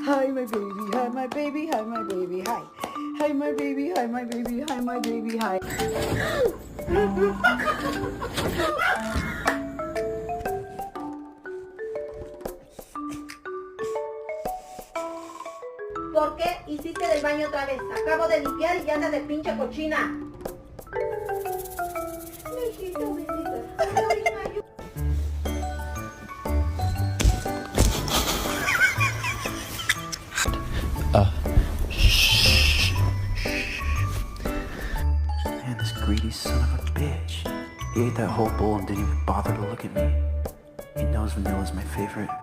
Hi my baby, hi my baby, hi my baby, hi. Hi my baby, hi my baby, hi my baby, hi. ¿Por qué hiciste del baño otra vez? Acabo de limpiar y ya andas de pinche cochina. Mijito, mijito. Man, this greedy son of a bitch. He ate that whole bowl and didn't even bother to look at me. He knows vanilla's my favorite.